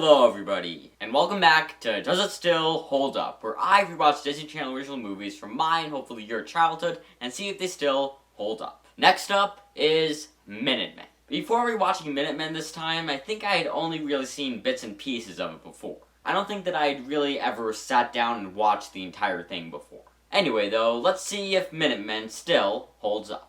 Hello everybody, and welcome back to Does It Still Hold Up, where I rewatch Disney Channel original movies from my and hopefully your childhood and see if they still hold up. Next up is Minute Men. Before rewatching Minute Men this time, I think I had only really seen bits and pieces of it before. I don't think that I had really ever sat down and watched the entire thing before. Anyway though, let's see if Minute Men still holds up.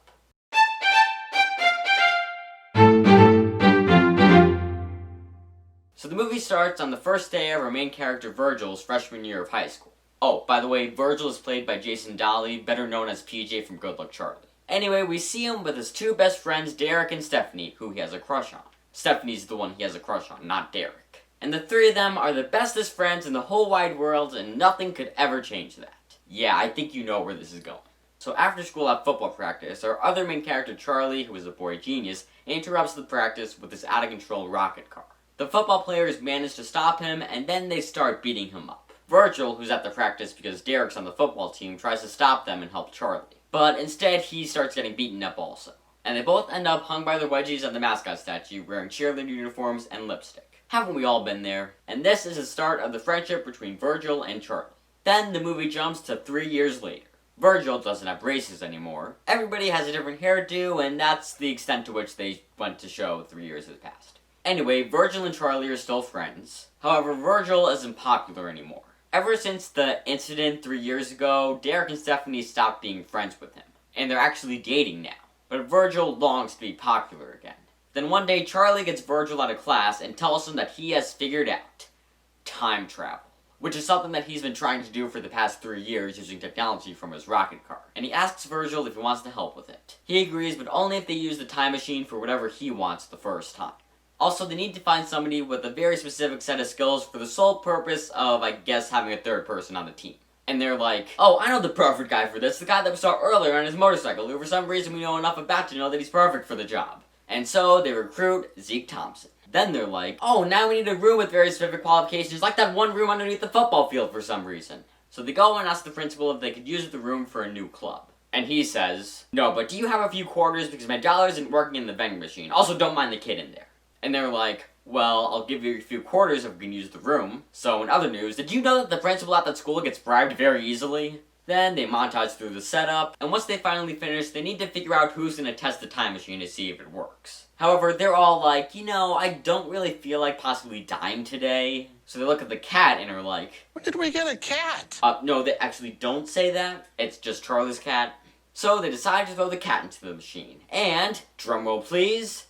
So the movie starts on the first day of our main character Virgil's freshman year of high school. Oh, by the way, Virgil is played by Jason Dolly, better known as PJ from Good Luck Charlie. Anyway, we see him with his two best friends, Derek and Stephanie, who he has a crush on. Stephanie's the one he has a crush on, not Derek. And the three of them are the bestest friends in the whole wide world, and nothing could ever change that. Yeah, I think you know where this is going. So after school at football practice, our other main character Charlie, who is a boy genius, interrupts the practice with his out-of-control rocket car. The football players manage to stop him, and then they start beating him up. Virgil, who's at the practice because Derek's on the football team, tries to stop them and help Charlie. But instead, he starts getting beaten up also. And they both end up hung by their wedgies at the mascot statue, wearing cheerleader uniforms and lipstick. Haven't we all been there? And this is the start of the friendship between Virgil and Charlie. Then the movie jumps to 3 years later. Virgil doesn't have braces anymore. Everybody has a different hairdo, and that's the extent to which they went to show 3 years has passed. Anyway, Virgil and Charlie are still friends. However, Virgil isn't popular anymore. Ever since the incident 3 years ago, Derek and Stephanie stopped being friends with him. And they're actually dating now. But Virgil longs to be popular again. Then one day, Charlie gets Virgil out of class and tells him that he has figured out time travel. Which is something that he's been trying to do for the past 3 years using technology from his rocket car. And he asks Virgil if he wants to help with it. He agrees, but only if they use the time machine for whatever he wants the first time. Also, they need to find somebody with a very specific set of skills for the sole purpose of, I guess, having a third person on the team. And they're like, oh, I know the perfect guy for this, the guy that we saw earlier on his motorcycle, who for some reason we know enough about to know that he's perfect for the job. And so, they recruit Zeke Thompson. Then they're like, oh, now we need a room with very specific qualifications, like that one room underneath the football field for some reason. So they go and ask the principal if they could use the room for a new club. And he says, no, but do you have a few quarters because my dollar isn't working in the vending machine. Also, don't mind the kid in there. And they're like, well, I'll give you a few quarters if we can use the room. So in other news, did you know that the principal at that school gets bribed very easily? Then they montage through the setup, and once they finally finish, they need to figure out who's going to test the time machine to see if it works. However, they're all like, you know, I don't really feel like possibly dying today. So they look at the cat and are like, when did we get a cat? No, they actually don't say that. It's just Charlie's cat. So they decide to throw the cat into the machine. And, drumroll please.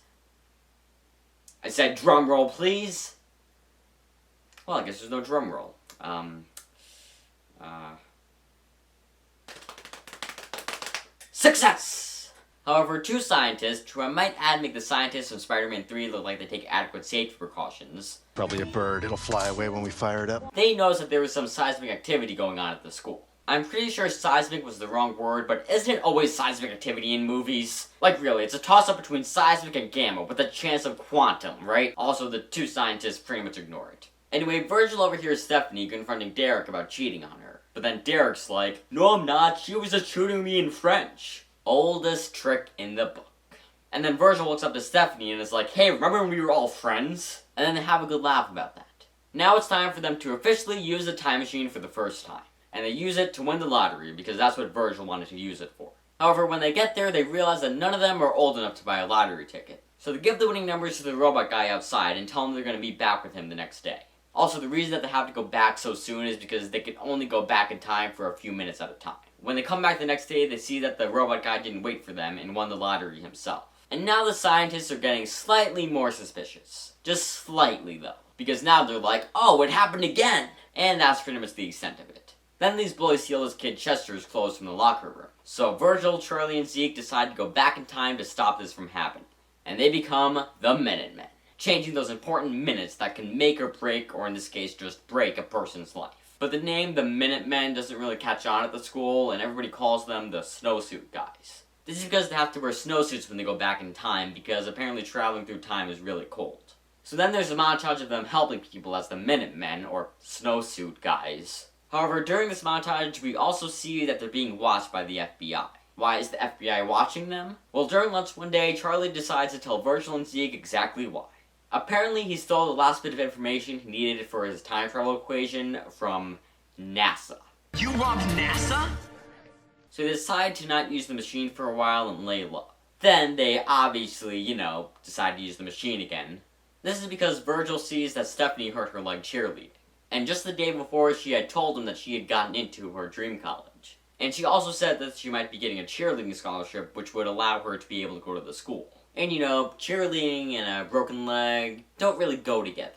I said drum roll, please. Well, I guess there's no drum roll. Success! However, two scientists, who I might add make the scientists from Spider-Man 3 look like they take adequate safety precautions. Probably a bird. It'll fly away when we fire it up. They noticed that there was some seismic activity going on at the school. I'm pretty sure seismic was the wrong word, but isn't it always seismic activity in movies? Like really, it's a toss-up between seismic and gamma with a chance of quantum, right? Also, the two scientists pretty much ignore it. Anyway, Virgil overhears Stephanie confronting Derek about cheating on her. But then Derek's like, no I'm not, she was just tutoring me in French. Oldest trick in the book. And then Virgil looks up to Stephanie and is like, hey, remember when we were all friends? And then they have a good laugh about that. Now it's time for them to officially use the time machine for the first time. And they use it to win the lottery, because that's what Virgil wanted to use it for. However, when they get there, they realize that none of them are old enough to buy a lottery ticket. So they give the winning numbers to the robot guy outside and tell him they're going to be back with him the next day. Also, the reason that they have to go back so soon is because they can only go back in time for a few minutes at a time. When they come back the next day, they see that the robot guy didn't wait for them and won the lottery himself. And now the scientists are getting slightly more suspicious. Just slightly, though. Because now they're like, oh, it happened again! And that's pretty much the extent of it. Then these bullies steal his kid Chester's clothes from the locker room. So Virgil, Charlie, and Zeke decide to go back in time to stop this from happening. And they become the Minute Men, changing those important minutes that can make or break, or in this case just break, a person's life. But the name the Minute Men doesn't really catch on at the school, and everybody calls them the snowsuit guys. This is because they have to wear snowsuits when they go back in time, because apparently traveling through time is really cold. So then there's a montage of them helping people as the Minute Men, or snowsuit guys. However, during this montage, we also see that they're being watched by the FBI. Why is the FBI watching them? Well, during lunch one day, Charlie decides to tell Virgil and Zeke exactly why. Apparently, he stole the last bit of information he needed for his time travel equation from NASA. You robbed NASA? So they decide to not use the machine for a while and lay low. Then they obviously, decide to use the machine again. This is because Virgil sees that Stephanie hurt her leg cheerleading. And just the day before, she had told him that she had gotten into her dream college. And she also said that she might be getting a cheerleading scholarship, which would allow her to be able to go to the school. And cheerleading and a broken leg don't really go together.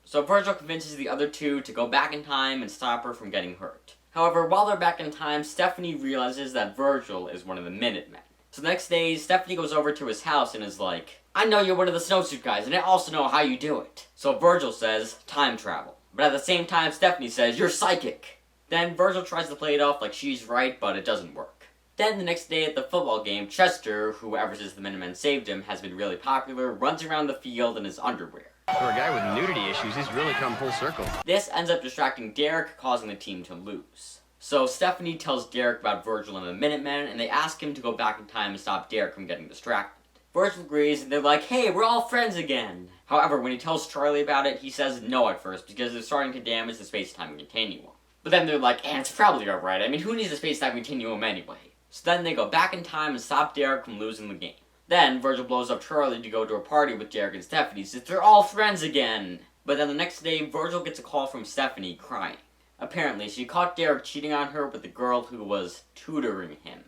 So Virgil convinces the other two to go back in time and stop her from getting hurt. However, while they're back in time, Stephanie realizes that Virgil is one of the Minute Men. So the next day, Stephanie goes over to his house and is like, I know you're one of the snowsuit guys, and I also know how you do it. So Virgil says, time travel. But at the same time, Stephanie says, you're psychic. Then Virgil tries to play it off like she's right, but it doesn't work. Then the next day at the football game, Chester, who ever since the Minutemen saved him has been really popular, runs around the field in his underwear. For a guy with nudity issues, he's really come full circle. This ends up distracting Derek, causing the team to lose. So Stephanie tells Derek about Virgil and the Minutemen, and they ask him to go back in time and stop Derek from getting distracted. Virgil agrees, and they're like, hey, we're all friends again! However, when he tells Charlie about it, he says no at first, because it's starting to damage the space-time continuum. But then they're like, it's probably alright, I mean, who needs a space-time continuum anyway? So then they go back in time and stop Derek from losing the game. Then, Virgil blows up Charlie to go to a party with Derek and Stephanie, since they're all friends again! But then the next day, Virgil gets a call from Stephanie, crying. Apparently, she caught Derek cheating on her with the girl who was tutoring him.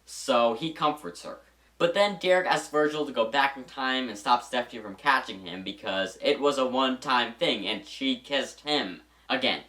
So, he comforts her. But then Derek asks Virgil to go back in time and stop Stephanie from catching him because it was a one-time thing and she kissed him. Again,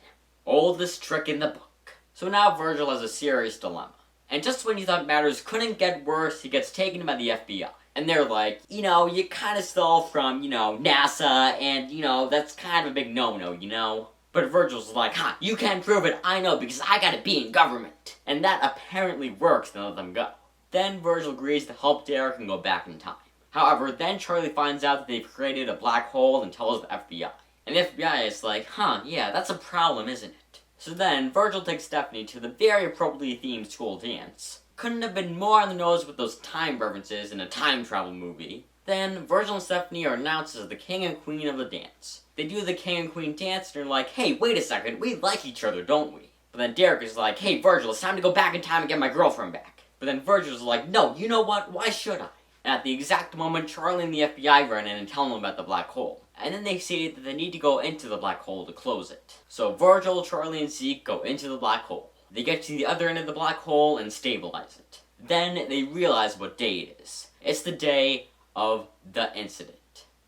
oldest trick in the book. So now Virgil has a serious dilemma. And just when you thought matters couldn't get worse, he gets taken by the FBI. And they're like, you kind of stole from, NASA, and, that's kind of a big no-no, But Virgil's like, you can't prove it, I know, because I gotta be in government. And that apparently works to let them go. Then Virgil agrees to help Derek and go back in time. However, then Charlie finds out that they've created a black hole and tells the FBI. And the FBI is like, yeah, that's a problem, isn't it? So then, Virgil takes Stephanie to the very appropriately themed school dance. Couldn't have been more on the nose with those time references in a time travel movie. Then, Virgil and Stephanie are announced as the king and queen of the dance. They do the king and queen dance and they're like, hey, wait a second, we like each other, don't we? But then Derek is like, hey, Virgil, it's time to go back in time and get my girlfriend back. But then Virgil's like, no, you know what, why should I? And at the exact moment, Charlie and the FBI run in and tell them about the black hole. And then they say that they need to go into the black hole to close it. So Virgil, Charlie, and Zeke go into the black hole. They get to the other end of the black hole and stabilize it. Then they realize what day it is. It's the day of the incident.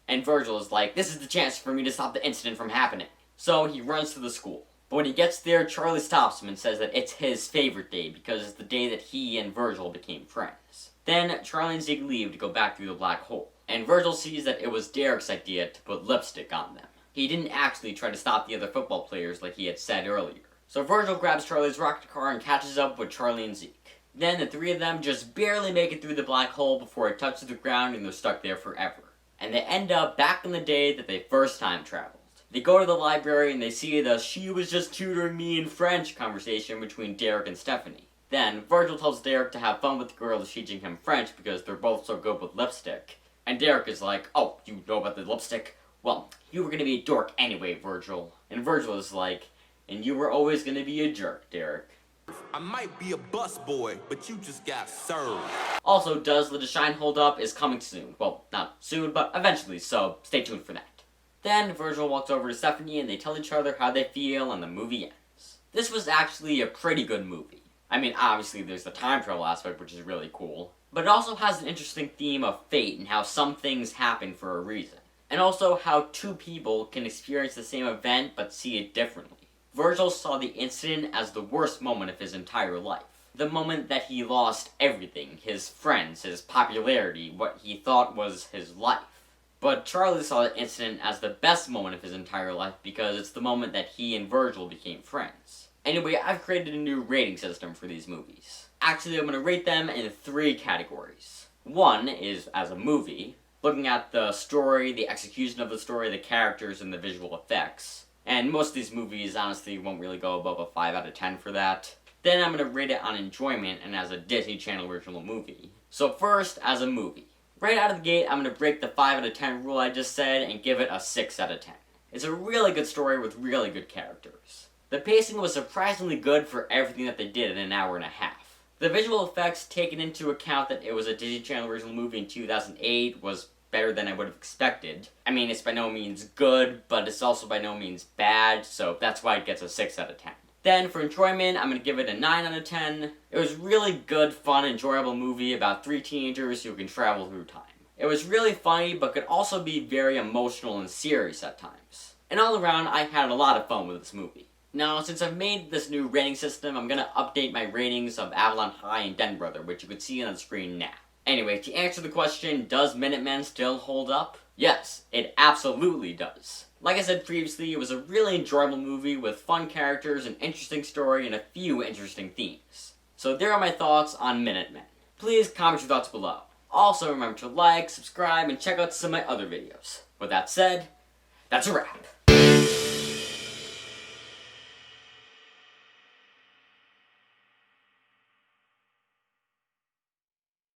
And Virgil is like, this is the chance for me to stop the incident from happening. So he runs to the school. But when he gets there, Charlie stops him and says that it's his favorite day because it's the day that he and Virgil became friends. Then Charlie and Zeke leave to go back through the black hole. And Virgil sees that it was Derek's idea to put lipstick on them. He didn't actually try to stop the other football players like he had said earlier. So Virgil grabs Charlie's rocket car and catches up with Charlie and Zeke. Then the three of them just barely make it through the black hole before it touches the ground and they're stuck there forever. And they end up back in the day that they first time traveled. They go to the library and they see the "she was just tutoring me in French" conversation between Derek and Stephanie. Then, Virgil tells Derek to have fun with the girl who's teaching him French because they're both so good with lipstick. And Derek is like, oh, you know about the lipstick? Well, you were gonna be a dork anyway, Virgil. And Virgil is like, and you were always gonna be a jerk, Derek. I might be a busboy, but you just got served. Also, Does Let It Shine Hold Up is coming soon. Well, not soon, but eventually, so stay tuned for that. Then, Virgil walks over to Stephanie and they tell each other how they feel and the movie ends. This was actually a pretty good movie. I mean, obviously there's the time travel aspect, which is really cool. But it also has an interesting theme of fate and how some things happen for a reason. And also how two people can experience the same event but see it differently. Virgil saw the incident as the worst moment of his entire life. The moment that he lost everything, his friends, his popularity, what he thought was his life. But Charlie saw the incident as the best moment of his entire life because it's the moment that he and Virgil became friends. Anyway, I've created a new rating system for these movies. Actually, I'm going to rate them in 3 categories. 1 is as a movie, looking at the story, the execution of the story, the characters, and the visual effects. And most of these movies, honestly, won't really go above a 5 out of 10 for that. Then I'm going to rate it on enjoyment and as a Disney Channel original movie. So first, as a movie. Right out of the gate, I'm going to break the 5 out of 10 rule I just said and give it a 6 out of 10. It's a really good story with really good characters. The pacing was surprisingly good for everything that they did in an hour and a half. The visual effects, taken into account that it was a Disney Channel original movie in 2008, was better than I would have expected. I mean, it's by no means good, but it's also by no means bad, so that's why it gets a 6 out of 10. Then, for enjoyment, I'm going to give it a 9 out of 10. It was a really good, fun, enjoyable movie about 3 teenagers who can travel through time. It was really funny, but could also be very emotional and serious at times. And all around, I had a lot of fun with this movie. Now, since I've made this new rating system, I'm going to update my ratings of Avalon High and Den Brother, which you can see on the screen now. Anyway, to answer the question, does Minutemen still hold up? Yes, it absolutely does. Like I said previously, it was a really enjoyable movie with fun characters, an interesting story, and a few interesting themes. So there are my thoughts on Minutemen. Please comment your thoughts below. Also remember to like, subscribe, and check out some of my other videos. With that said, that's a wrap.